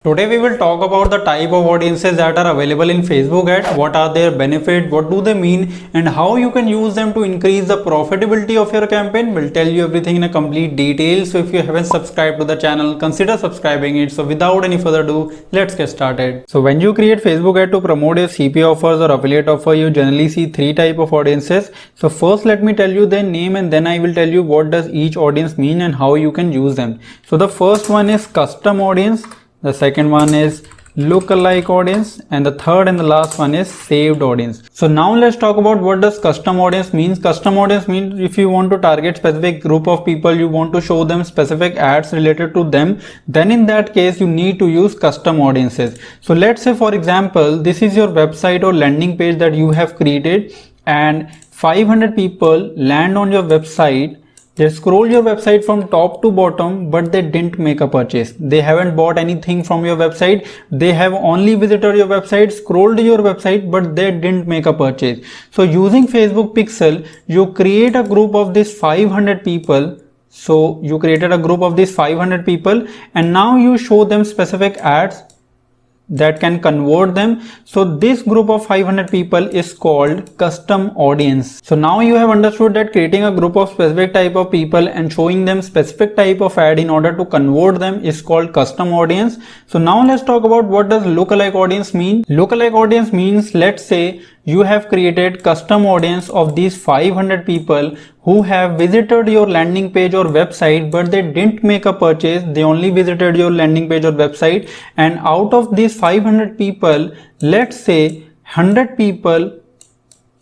Today we will talk about the type of audiences that are available in Facebook ads, what are their benefits, what do they mean, and how you can use them to increase the profitability of your campaign. We'll tell you everything in a complete detail. So if you haven't subscribed to the channel, consider subscribing it. So without any further ado, let's get started. So when you create Facebook ad to promote your CPA offers or affiliate offer, you generally see three type of audiences. So first let me tell you their name and then I will tell you what does each audience mean and how you can use them. So the first one is custom audience. The second one is lookalike audience, and the third and the last one is saved audience. So now let's talk about what does custom audience means. Custom audience means if you want to target specific group of people, you want to show them specific ads related to them, then in that case you need to use custom audiences. So let's say for example, this is your website or landing page that you have created and 500 people land on your website. They scroll your website from top to bottom, but they didn't make a purchase. They haven't bought anything from your website. They have only visited your website, scrolled your website, but they didn't make a purchase. So using Facebook Pixel, you create a group of these 500 people. So you created a group of these 500 people and now you show them specific ads that can convert them. So this group of 500 people is called custom audience. So now you have understood that creating a group of specific type of people and showing them specific type of ad in order to convert them is called custom audience. So now let's talk about what does lookalike audience mean. Lookalike audience means, let's say you have created custom audience of these 500 people who have visited your landing page or website, but they didn't make a purchase. They only visited your landing page or website, and out of these 500 people, let's say 100 people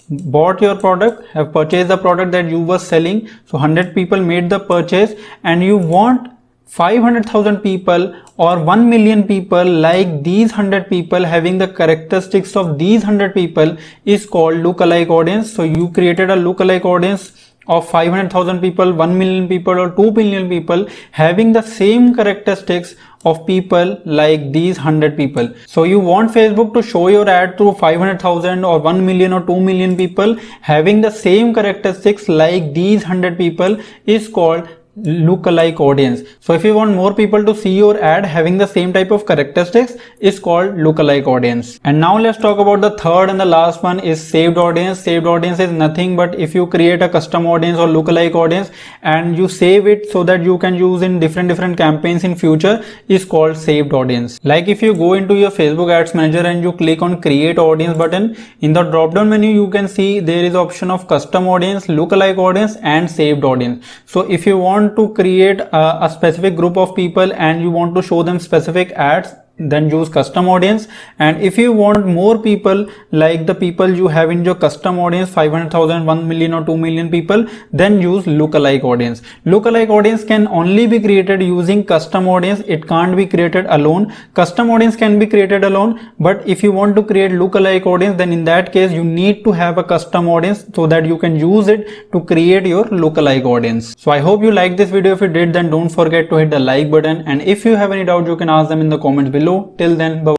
bought your product, have purchased the product that you were selling. So 100 people made the purchase and you want 500,000 people or 1 million people like these 100 people having the characteristics of these 100 people is called lookalike audience. So you created a lookalike audience of 500,000 people, 1 million people or 2 million people having the same characteristics of people like these 100 people. So you want Facebook to show your ad to 500,000 or 1 million or 2 million people having the same characteristics like these 100 people is called lookalike audience. So if you want more people to see your ad having the same type of characteristics is called lookalike audience. And now let's talk about the third and the last one is saved audience. Saved audience is nothing but if you create a custom audience or lookalike audience and you save it so that you can use in different campaigns in future is called saved audience. Like if you go into your Facebook Ads Manager and you click on create audience button, in the drop down menu you can see there is option of custom audience, lookalike audience and saved audience. So if you want to create a specific group of people and you want to show them specific ads, then use custom audience. And if you want more people like the people you have in your custom audience, 500,000, 1 million or 2 million people, then use lookalike audience. Lookalike audience can only be created using custom audience. It can't be created alone. Custom audience can be created alone, but if you want to create lookalike audience, then in that case you need to have a custom audience so that you can use it to create your lookalike audience. So I hope you liked this video. If you did, then don't forget to hit the like button, and if you have any doubt you can ask them in the comments below. Till then, bye.